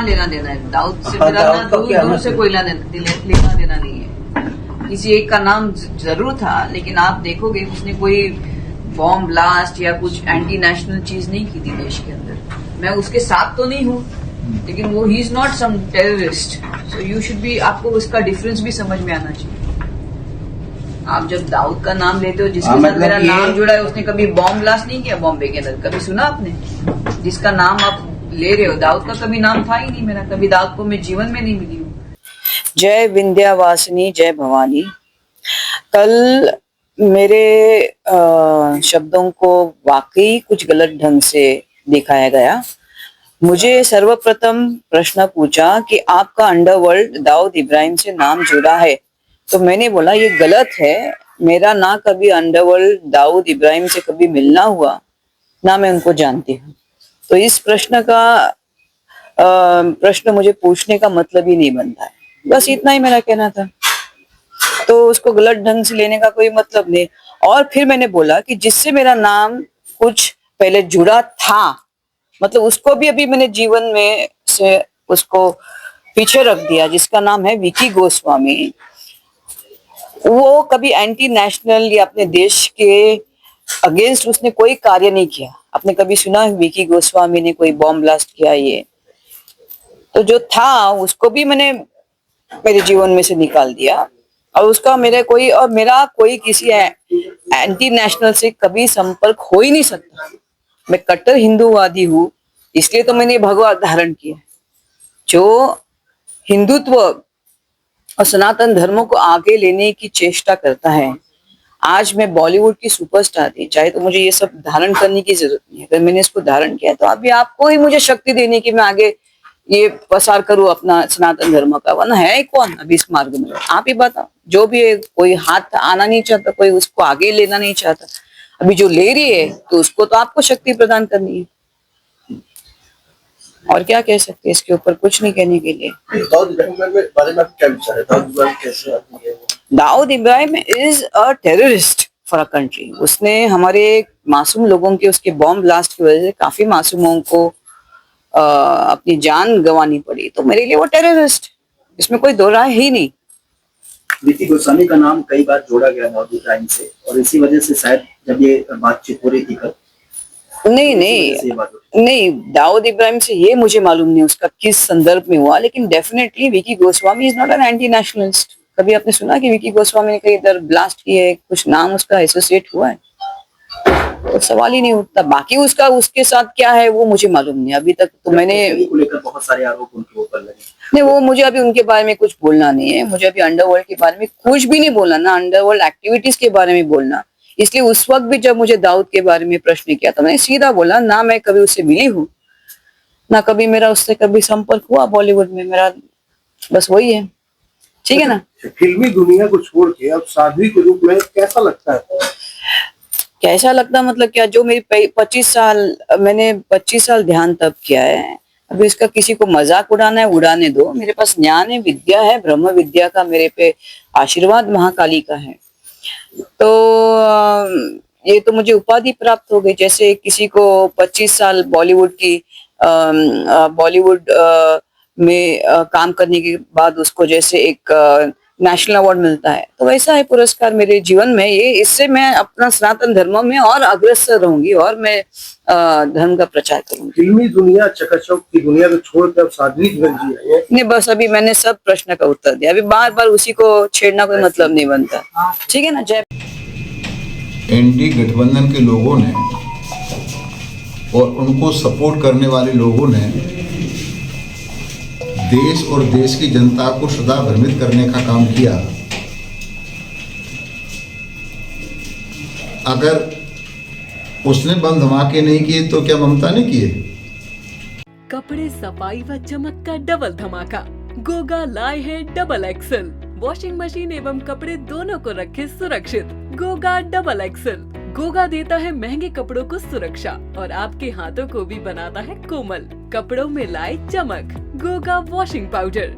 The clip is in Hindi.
लेना देना है? दाऊद से हाँ, मेरा दाऊद ना का क्या दूर है? से कोई लेना देना नहीं है। किसी एक का नाम जरूर था, लेकिन आप देखोगे उसने कोई बॉम्ब ब्लास्ट या कुछ एंटी नेशनल चीज नहीं की थी देश के अंदर। मैं उसके साथ तो नहीं हूँ, लेकिन वो he is not some terrorist. So you should be, आपको उसका डिफरेंस भी समझ में आना चाहिए। आप जब दाऊद का नाम लेते हो, जिसके साथ मतलब मेरा ये- नाम जुड़ा है, उसने कभी बॉम्ब ब्लास्ट नहीं किया बॉम्बे के अंदर। कभी सुना आपने? जिसका नाम आप ले रहे हो, दाऊद का कभी नाम था ही नहीं मेरा। कभी दाऊद को मैं जीवन में नहीं मिली हूँ। जय विंध्यावासिनी, जय भवानी। कल मेरे शब्दों को वाकई कुछ गलत ढंग से दिखाया गया। मुझे सर्वप्रथम प्रश्न पूछा कि आपका अंडरवर्ल्ड दाऊद इब्राहिम से नाम जुड़ा है, तो मैंने बोला ये गलत है। मेरा ना कभी अंडरवर्ल्ड दाऊद इब्राहिम से कभी मिलना हुआ, ना मैं उनको जानती हूँ। तो इस प्रश्न मुझे पूछने का मतलब ही नहीं बनता है। बस इतना ही मेरा कहना था। तो उसको गलत ढंग से लेने का कोई मतलब नहीं। और फिर मैंने बोला कि जिससे मेरा नाम कुछ पहले जुड़ा था, मतलब उसको भी अभी मैंने जीवन में से उसको पीछे रख दिया, जिसका नाम है विकी गोस्वामी। वो कभी एंटी नेशनल या अपने देश के अगेंस्ट उसने कोई कार्य नहीं किया। आपने कभी सुना है विकी गोस्वामी ने कोई बॉम्ब ब्लास्ट किया? ये तो जो था उसको भी मैंने मेरे जीवन में से निकाल दिया। और उसका मेरा कोई किसी एंटी नेशनल से कभी संपर्क हो ही नहीं सकता। मैं कट्टर हिंदूवादी हूँ, इसलिए तो मैंने भगवा धारण किया। जो हिंदुत्व और सनातन धर्मों को आगे लेने की चेष्टा करता है, आज मैं बॉलीवुड की सुपरस्टार थी, चाहे तो मुझे ये सब धारण करने की जरूरत नहीं है। अगर मैंने इसको धारण किया तो अभी आपको ही मुझे शक्ति देने की मैं आगे ये प्रसार करूं अपना सनातन धर्म का। वरना है कौन अभी इस मार्ग में? आप ही बताओ। जो भी है, कोई हाथ आना नहीं चाहता, कोई उसको आगे लेना नहीं चाहता। अभी जो ले रही है तो उसको तो आपको शक्ति प्रदान करनी है। और क्या कह सकते हैं इसके ऊपर? कुछ नहीं कहने के लिए। दाऊद इब्राहिम के बारे में आप क्या विचार है? दाऊद इब्राहिम कैसे आदमी है वो? Dawood Ibrahim is a terrorist for a country. उसने हमारे मासूम लोगों के, उसके बॉम्ब ब्लास्ट की वजह से काफी मासूमों को अपनी जान गंवानी पड़ी। तो मेरे लिए वो टेररिस्ट, इसमें कोई दो राय ही नहीं। विकी गोस्वामी का नाम कई बार जोड़ा गया दाऊद इब्राहिम से, और इसी वजह से शायद जब ये बातचीत हो रही थी कल, नहीं इसी वजह से ये बात हो रही नहीं, दाऊद इब्राहिम से ये मुझे मालूम नहीं उसका किस संदर्भ में हुआ, लेकिन definitely Vicky Goswami is not an anti nationalist. कभी आपने सुना कि विकी गोस्वामी ने कहीं इधर ब्लास्ट किए, कुछ नाम उसका एसोसिएट हुआ है? तो सवाल ही नहीं उठता। बाकी उसका उसके साथ क्या है वो मुझे मालूम नहीं अभी तक। तो मैंने को लेकर बहुत सारे आरोप उनके ऊपर लगे। नहीं, वो मुझे अभी उनके बारे में कुछ बोलना नहीं है। मुझे अभी अंडरवर्ल्ड के बारे में कुछ भी नहीं बोलना, ना अंडरवर्ल्ड एक्टिविटीज के बारे में बोलना। इसलिए उस वक्त भी जब मुझे दाऊद के बारे में प्रश्न किया तो मैंने सीधा बोला, ना मैं कभी उससे मिली हूँ, ना कभी मेरा उससे कभी संपर्क हुआ बॉलीवुड में। मेरा बस वही है। ठीक है ना? फिल्मी दुनिया को छोड़ के अब साध्वी के रूप में कैसा लगता है? कैसा लगता मतलब क्या? जो मेरी 25 साल, मैंने 25 साल ध्यान तप किया है। अभी इसका किसी को मजाक उड़ाना है, उड़ाने दो। मेरे पास ज्ञान है, विद्या है, ब्रह्म विद्या का मेरे पे आशीर्वाद महाकाली का है। तो ये तो मुझे उपाधि प्राप्त हो गई। जैसे किसी को 25 साल बॉलीवुड में काम करने के बाद उसको जैसे एक नेशनल अवार्ड मिलता है, तो वैसा है पुरस्कार मेरे जीवन में ये। इससे मैं अपना सनातन धर्म में और अग्रसर रहूंगी और मैं धर्म का प्रचार करूंगी। फिल्मी दुनिया, चकाचौंध की दुनिया को छोड़कर अब साध्वी जीवन जी रही है। नहीं, बस अभी मैंने सब प्रश्न का उत्तर दिया। अभी बार बार उसी को छेड़ना कोई मतलब नहीं बनता। ठीक है ना? जय। एनडी गठबंधन के लोगों ने और उनको सपोर्ट करने वाले लोगों ने देश और देश की जनता को सदा भ्रमित करने का काम किया। अगर उसने बम धमाके नहीं किए तो क्या ममता ने किए? कपड़े सफाई व चमक का डबल धमाका। गोगा लाए है डबल एक्सल। वॉशिंग मशीन एवं कपड़े दोनों को रखे सुरक्षित। Goga double axle. गोगा देता है महंगे कपड़ों को सुरक्षा और आपके हाथों को भी बनाता है कोमल। कपड़ों में लाए चमक। Goga washing powder.